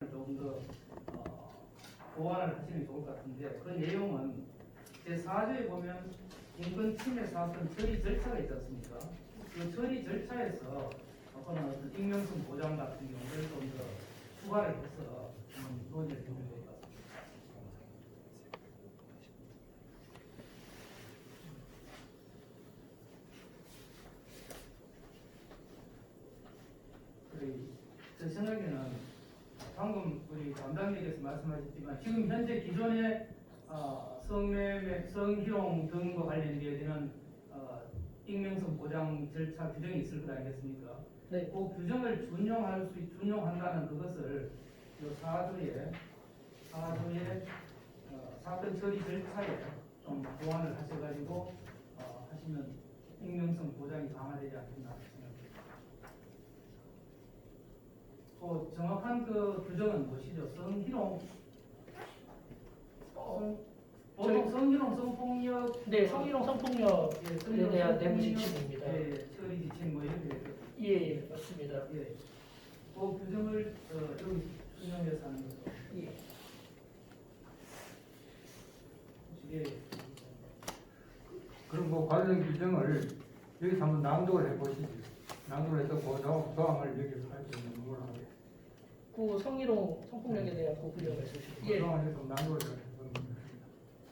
조금 더 보완을 하시는 게 좋을 것 같은데, 그 내용은 제4조에 보면 인권 침해 사건 처리 절차가 있지 않습니까? 그 처리 절차에서 어떤 익명성 보장 같은 경우를 좀 더 추가를 해서 논의를 해보면 좋을 것 같습니다. 제 생각에는 방금 우리 담당님께서 말씀하셨지만 지금 현재 기존의 성매매, 성희롱 등과 관련되어지는 익명성 보장 절차 규정이 있을 것 아니겠습니까? 네. 그 규정을 준용한다는 그것을 이 4조의 사건 처리 절차에 좀 보완을 하셔가지고 하시면 익명성 보장이 강화되지 않겠나 생각합니다. 또 정확한 그 규정은 무엇이죠? 성희롱, 보통 성희롱, 성폭력, 네, 성희롱 성폭력에 대한 내부 지침입니다. 예, 처리 지침 뭐 이렇게 되죠. 예, 맞습니다. 예, 그 규정을 여기 준용해서 하는 거죠. 예. 예. 그럼 그 관련 규정을 여기서 한번 낭독을 해보시죠. 낭독을 해서 그 조항을 여기서 할 수 있는 걸 하고. 그 성희롱 성폭력에 대한 그 규정을 쓰시고. 예. 조항을 좀 낭독을 해보시죠.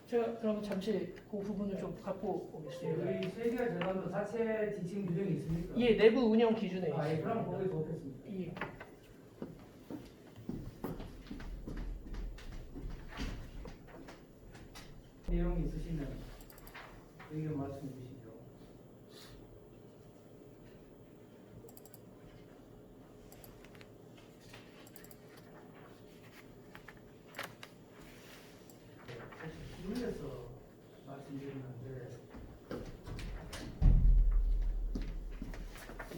제가 그럼 잠시 그 부분을 좀 갖고 오겠습니다. 저희 세계화 재단도 자체 지침 규정이 있습니까? 예, 내부 운영 기준에 아, 예, 있습니다. 그럼 거기 좋겠습니다. 예. 내용이 있으시면 의견 말씀해 주시죠. 기울여서 말씀드리는데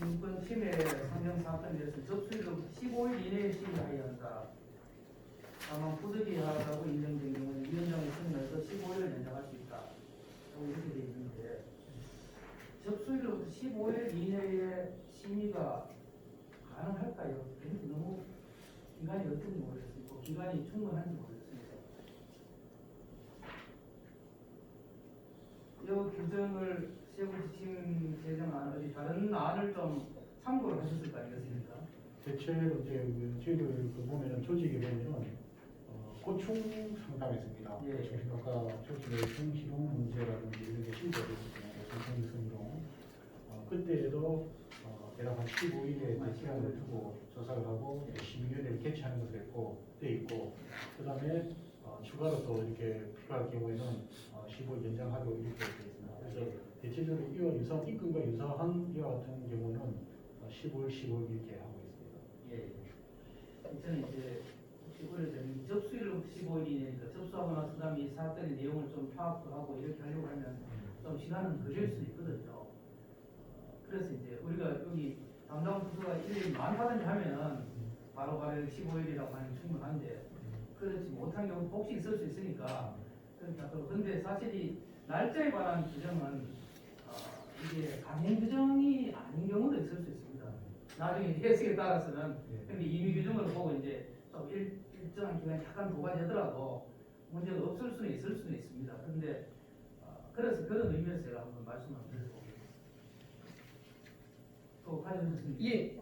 인권 침해 상정 사건에 대해서 접수일로 15일 이내에 심의하여야 한다. 다만 부득이하다고 인정된 경우는 위원장의 승인에서 15일을 연장할 수 있다. 이렇게 되어 있는데 접수일로부터 15일 이내에 심의가 가능할까요? 너무 기간이 어떤지 모르겠습니다. 기간이 충분한지 모르겠습니다. 이 규정을 세부지침 제정안 어디 다른 안을 좀 참고를 하셨을 거 아니겠습니까? 대체로 이제 저희들 보면은 조직에 보면은 고충 상담했습니다. 예. 아까 조직의 성희롱 문제라든지 이런 게 신고가 됐었잖아요. 성희롱. 그때에도 대략 한 15일의 기간을 두고 조사를 하고 심의위원회를 개최하는 것으로 돼 있고, 그 다음에 추가로 또 이렇게 필요할 경우에는 15일 연장하고 이렇게 되어 있습니다. 그래서 대체적으로 이와 유사한 입금과 유사한 이와 같은 경우는 15일, 15일 이렇게 하고 있습니다. 예. 저는 이제 올해는 접수일로 15일 이내니까 접수하고 나서 그다음에 이 사건의 내용을 좀 파악도 하고 이렇게 하려고 하면 좀 시간은 걸릴 수 있거든요. 그래서 이제 우리가 여기 담당 부서가 일일이 많다든지 하면은 바로 15일이라고 하는 게 충분한데 그렇지 못한 경우 혹시 있을 수 있으니까 그러니까 근데 사실 이 날짜에 관한 규정은 이게 강행 규정이 아닌 경우도 있을 수 있습니다. 나중에 해석에 따라서는 근데 임의 규정을 보고 이제 좀 일정한 기간이 약간 도과되더라도 문제가 없을 수는 있을 수는 있습니다. 그런데 그래서 그런 의미에서 제가 한번 말씀을 드리고 또 관련해서 예.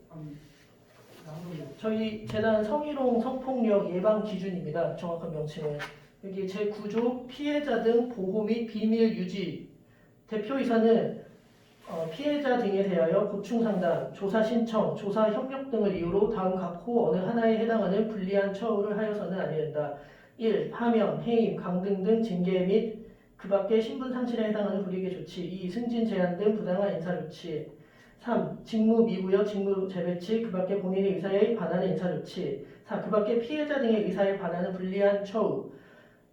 저희 재단 성희롱 성폭력 예방 기준입니다. 정확한 명칭은 여기 제9조 피해자 등 보호 및 비밀 유지 대표이사는 피해자 등에 대하여 고충 상담, 조사 신청, 조사 협력 등을 이유로 다음 각 호 어느 하나에 해당하는 불리한 처우를 하여서는 아니 된다. 1. 하면, 해임, 강등 등 징계 및 그 밖의 신분 상실에 해당하는 불이익의 조치. 2. 승진 제한 등 부당한 인사 조치. 3. 직무 미부여 직무 재배치, 그 밖에 본인의 의사에 반하는 인사 조치. 4. 그 밖에 피해자 등의 의사에 반하는 불리한 처우.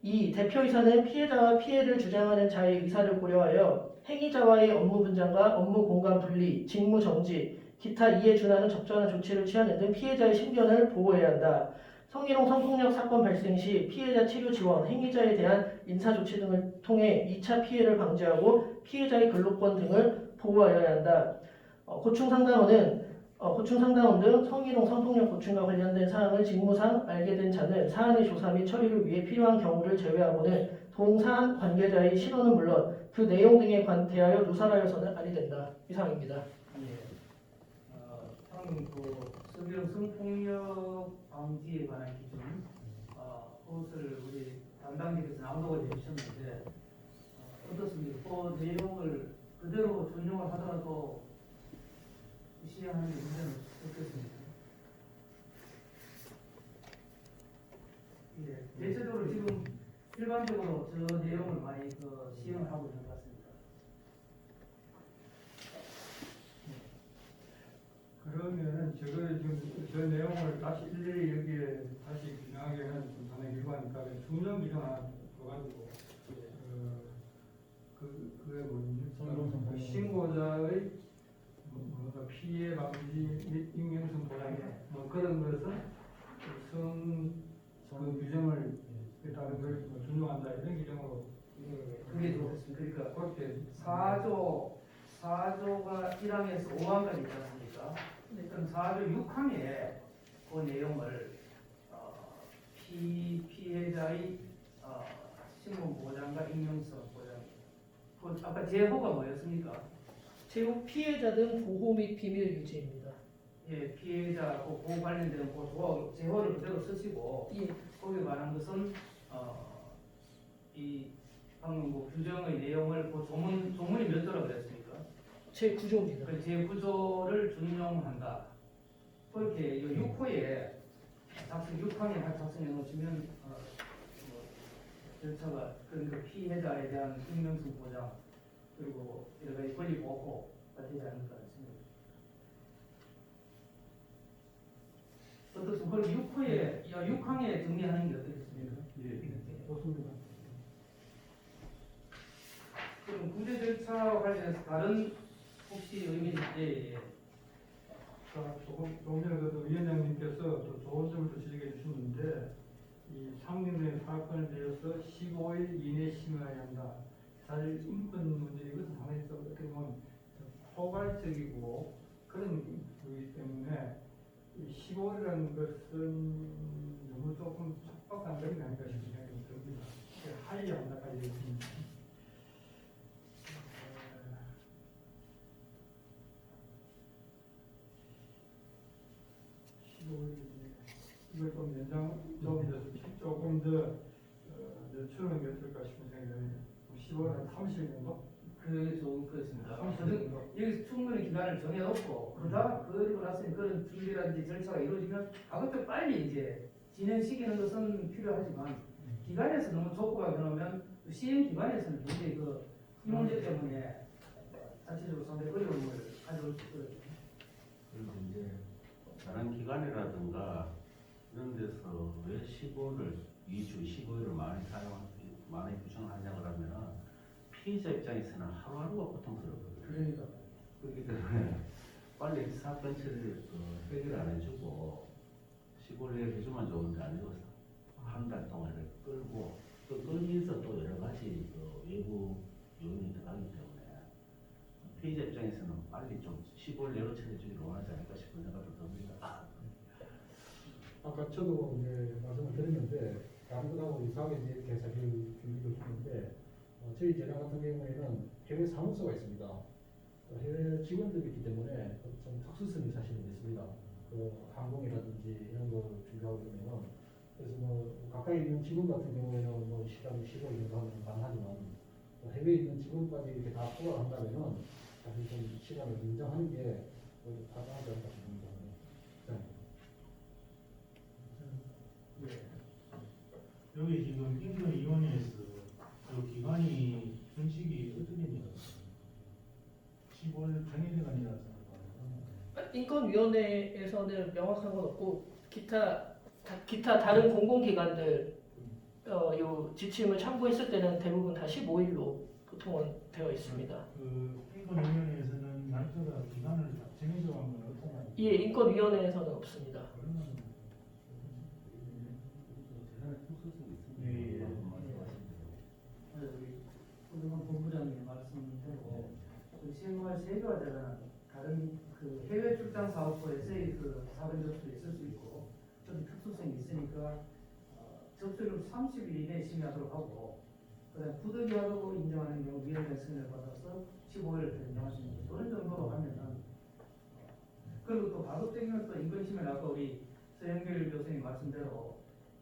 2. 대표이사는 피해자와 피해를 주장하는 자의 의사를 고려하여 행위자와의 업무 분장과 업무 공간 분리, 직무 정지, 기타 이에 준하는 적절한 조치를 취하는 등 피해자의 신변을 보호해야 한다. 성희롱 성폭력 사건 발생 시 피해자 치료 지원, 행위자에 대한 인사 조치 등을 통해 2차 피해를 방지하고 피해자의 근로권 등을 보호하여야 한다. 고충 상담원은 고충 상담원 등 성희롱 성폭력 고충과 관련된 사항을 직무상 알게 된 자는 사안의 조사 및 처리를 위해 필요한 경우를 제외하고는 동사안 관계자의 신원은 물론 그 내용 등에 대하여 누설하여서는 아니 된다. 이상입니다. 예. 방금 그 성희롱 성폭력 방지에 관한 기준, 그것을 우리 담당자께서 낭독을 해주셨는데 어떻습니까? 그 내용을 그대로 준용을 하더라도 시행하는 데 문제는 없겠습니까? 예. 대체적으로 지금 일반적으로 저 내용을 많이 시행을 하고 있는 것 같습니다. 그러면은 저거 지금 저 내용을 다시 일일이 여기에 다시 규정하기에는 좀 상당히 일관이니까 중점 규정 하나 줘가지고 그게 뭐지? 성희롱 성폭력. 신고자의 뭔가 피해 방지 및 익명성 보장 뭐 그런 것은 그 규정을 따른 걸 준용한다 이런 규정으로 예, 그게 좋겠습니다. 그러니까 그렇게 4조가 1항에서 5항까지 있지 않습니까? 그럼 4조 6항에 그 내용을 피해자의 신분 보장과 익명성 보장. 그 아까 제호가 뭐였습니까? 제목 피해자 등 보호 및 비밀 유지입니다. 예, 피해자 그 보호 관련된 그 제호를 그대로 쓰시고 예. 거기에 말한 것은 이 방금 그 규정의 내용을 그 조문이 몇 조라고 그랬습니까? 제 구조입니다. 그 제9조를 준용한다. 그렇게 6호에 작성 6항에 작성해 놓으시면 뭐 절차가 그러니까 피해자에 대한 익명성 보장 그리고 여러 가지 권리 보호가 되지 않을까 싶습니다. 어떻습니까? 그럼 6항에 정리하는 게 어떻겠습니까? 예, 좋습니다. 그럼 구제 절차와 관련해서 다른 혹시 의견이 자, 조금 전에 그 위원장님께서 또 좋은 점을 또 지적해 주셨는데 이 상림의 사건에 대해서 15일 이내에 심의해야 한다. 사실 인권 문제 이것은 상당히 또 어떻게 보면 포괄적이고 그런 거기 때문에 이 15일이라는 것은 너무 조금 촉박한 것이 아닐까 싶은 생각이 듭니다. 하이야 한다까지 얘기했습니다. 15일 이걸 좀 연장 조금 더 늦추는 게 어떨까 싶은 생각이 듭니다. 15일 한 30일 정도? 그게 좋은 거였습니다. 30일 정도. 여기서 충분히 기간을 정해놓고 그리고 나서 그런 준비라든지 절차가 이루어지면 그것도 빨리 이제 진행시키는 것은 필요하지만 기간에서 너무 촉구가 되면 시행 기간에서는 굉장히 이 문제 때문에 자체적으로 상당히 어려움을 가져올 수 있거든요. 그리고 이제 다른 기관이라든가 이런 데서 왜 15를 2주 15일을 많이 규정하냐 그러면 피해자 입장에서는 하루하루가 고통스럽거든요. 그러니까 그렇기 때문에 빨리 사건 처리를 해결 안 해주고 15일 해주면 좋은데 아니고 한 달 동안 이렇게 끌고 또 끌면서 또 여러 가지 외부 요인이 들어가기 때문에 피해자 입장에서는 빨리 좀 15일 내로 처리해주기를 원하지 않을까 싶은 생각도 듭니다. 아까 저도 이제 말씀을 드렸는데 다른 것하고 이상하게 이렇게 사실 준비를 했는데 저희 재단 같은 경우에는 해외 사무소가 있습니다. 해외 직원들이 있기 때문에 좀 특수성이 사실은 있습니다. 그 항공이라든지 이런 거 준비하고 그러면 그래서 뭐 가까이 있는 직원 같은 경우에는 뭐 시간이 15일 정도 하면 가능하지만 해외에 있는 직원까지 이렇게 다 포괄한다면은 사실 좀 시간을 인정하는 게 오히려 타당하지 않을까 싶습니다. 여기 지금 인권위원회에서 그 기간이 정식이 어떻게 됩니까? 15일 정해기간이라서 인권위원회에서는 명확한 건 없고 기타 다른 공공기관들 요 지침을 참고했을 때는 대부분 다 15일로 보통은 되어 있습니다. 그 인권위원회에서는 날짜가 기간을 다 정해져 간 건 어떤가요? 예, 인권위원회에서는 없습니다. 그러면 대단히 특수성이 있습니다. 예, 예. 우리 고등관 본부장님 말씀대로 그 시행할 세계화되는 다른 그 해외 출장 사업소에서의 그 사전 접수도 있을 수 있고 좀 특수성이 있으니까 접수를 30일 이내에 심의하도록 하고 그다음 부득이하다고 인정하는 경우 위원회 승인을 받아서 15일을 인정할 수 있는 그런 정도로 하면은 그리고 또 바로적인 또 인권심을 아까 우리 서영길 교수님 말씀대로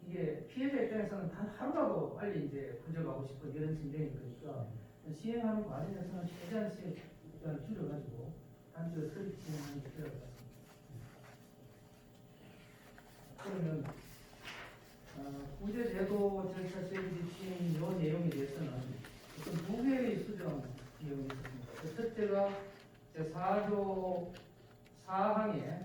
이게 피해자 입장에서는 단 하루라도 빨리 이제 구제하고 싶은 이런 심정이 그러니까 시행하는 과정에서는 최대한 시간을 줄여가지고 단축 서비 진행하는 게 필요할 것 같습니다. 그러면 구제제도 절차 세부 지침 요 내용에 대해서는 어떤 두 개의 수정 내용이 있습니다. 그 첫째가 제4조 4항에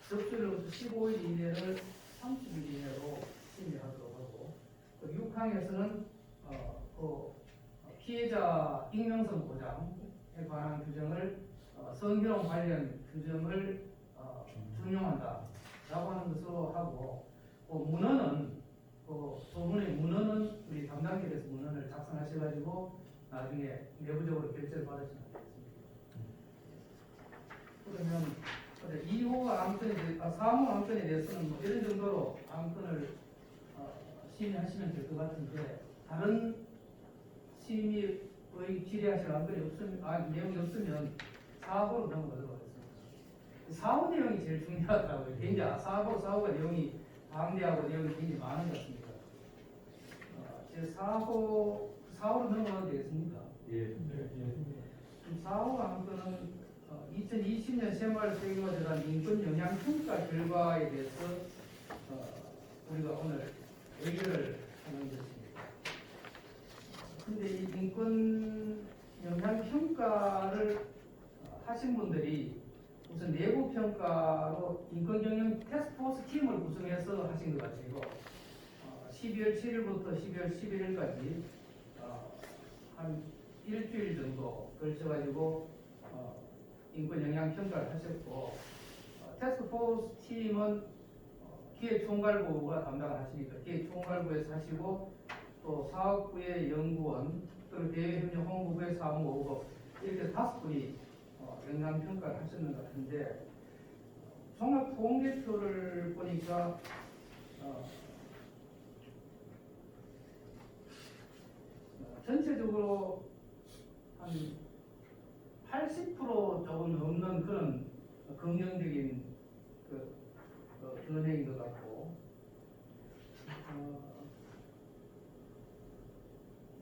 접수일로부터 15일 이내를 30일 이내로 심의하도록 하고 또 6항에서는 피해자 익명성 보장에 관한 규정을 성희롱 관련 규정을 준용한다라고 하는 것으로 하고 문헌은 조문의 문헌은 우리 담당자께서 문헌을 작성하셔가지고 나중에 내부적으로 결재를 받으시면 되겠습니다. 그러면 2호 안건에 3호 안건에 대해서는 뭐 이런 정도로 안건을 심의하시면 될 것 같은데 다른 심의의 질의하실 안건이 없으면 내용이 없으면 4호로 넘어가도록 하겠습니다. 4호 내용이 제일 중요하다고요. 굉장히 4호가 내용이 방대하고 내용이 굉장히 많은 것 같습니다. 제 4호로 넘어가도 되겠습니까? 예. 4호 안건은 2020년 새마을 세계화재단 인권 영향 평가 결과에 대해서 우리가 오늘 얘기를 하는 것입니다. 근데 이 인권 영향 평가를 하신 분들이 우선 내부 평가로 인권 경영 태스크포스 팀을 구성해서 하신 것 같아요. 12월 7일부터 12월 11일까지 한 일주일 정도 걸쳐가지고 인권 영향 평가를 하셨고 태스크포스 팀은 기획총괄부가 담당을 하시니까 기획총괄부에서 하시고 또 사업부의 연구원 그리고 대외협력 홍보부의 사무부 이렇게 5분이 영향 평가를 하셨는 것 같은데 종합 통계표를 보니까 전체적으로 한 80% 조금 넘는 그런 긍정적인 은행인 것 같고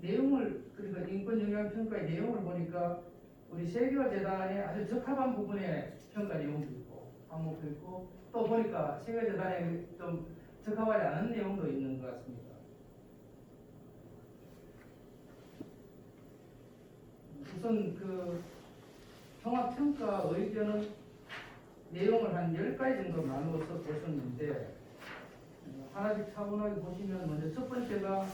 내용을 그러니까 인권 영향 평가의 내용을 보니까 우리 세계화재단에 아주 적합한 부분의 평가 내용도 있고 항목도 있고 또 보니까 세계화재단에 좀 적합하지 않은 내용도 있는 것 같습니다. 우선 그 종합평가 의견은 내용을 한 10가지 정도 나누어서 보셨는데 하나씩 차분하게 보시면 먼저 첫 번째가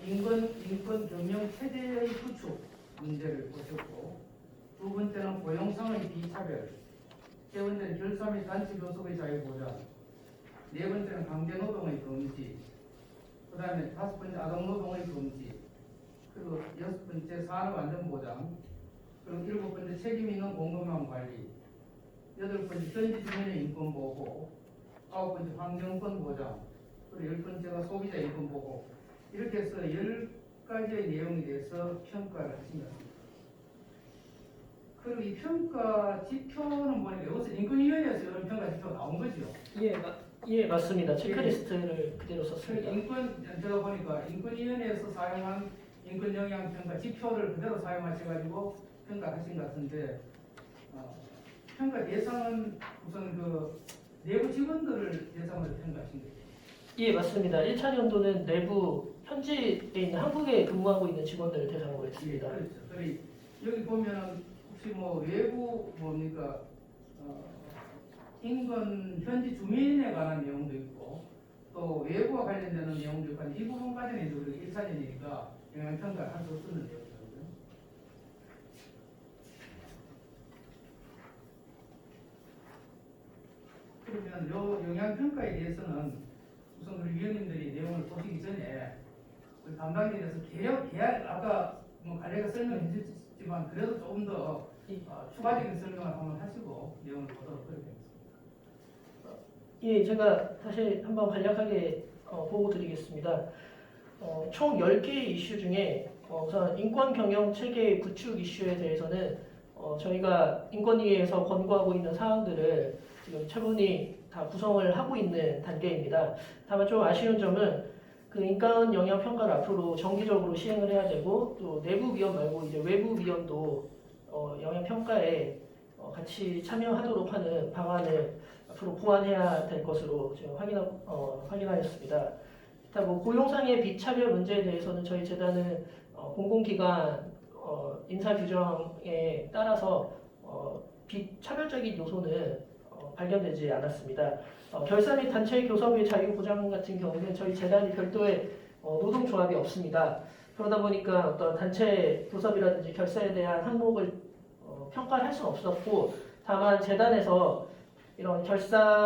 인권 경영 체제의 구축 문제를 보셨고 두 번째는 고용상의 비차별 세 번째는 결사 및 단체 교섭의 자유 보장 네 번째는 강제노동의 금지 그 다음에 5번째 아동노동의 금지 그리고 6번째 산업안전보장 그리고 7번째 책임 있는 공급망 관리 8번째 전지 주민의 인권 보호 9번째 환경권 보장 그리고 10번째가 소비자 인권 보호 이렇게 해서 10가지의 내용에 대해서 평가를 하신 것 같습니다. 그리고 이 평가 지표는 뭐냐면 여기서 인권위원회에서 이런 평가 지표가 나온 거죠. 예, 맞습니다. 체크리스트를 그대로 썼습니다. 제가 보니까 인권위원회에서 사용한 인권 영향 평가 지표를 그대로 사용하셔가지고 평가하신 것 같은데 평가 대상은 우선 그 내부 직원들을 대상으로 평가하신 거죠. 예, 맞습니다. 1차 연도는 내부 현지에 있는 한국에 근무하고 있는 직원들을 대상으로 했습니다. 그렇죠. 그리고 여기 보면은 혹시 뭐 외부 뭡니까 인권 현지 주민에 관한 내용도 있고 또 외부와 관련되는 내용도 있고 이 부분까지는 이제 우리가 1차전이니까 영향 평가를 할 수 없었는데요. 그러면 요 영향 평가에 대해서는 우선 우리 위원님들이 내용을 보시기 전에 우리 담당자에서 개혁 아까 뭐 관리가 설명해 주셨지만 그래도 조금 더 추가적인 설명을 한번 하시고 내용을 보도록 그렇게 하겠습니다. 예, 제가 다시 한번 간략하게 보고 드리겠습니다. 총 10개의 이슈 중에 우선 인권 경영 체계 구축 이슈에 대해서는 저희가 인권위에서 권고하고 있는 사항들을 지금 차분히 다 구성을 하고 있는 단계입니다. 다만 좀 아쉬운 점은 그 인권 영향 평가를 앞으로 정기적으로 시행을 해야 되고 또 내부 위원 말고 이제 외부 위원도 영향 평가에 같이 참여하도록 하는 방안을 앞으로 보완해야 될 것으로 지금 확인하였습니다. 뭐 고용상의 비차별 문제에 대해서는 저희 재단은 공공기관 인사 규정에 따라서 비차별적인 요소는 발견되지 않았습니다. 결사 및 단체 교섭의 자유 보장 같은 경우는 저희 재단이 별도의 노동조합이 없습니다. 그러다 보니까 어떤 단체 교섭이라든지 결사에 대한 항목을 평가를 할 수는 없었고, 다만 재단에서 이런 결사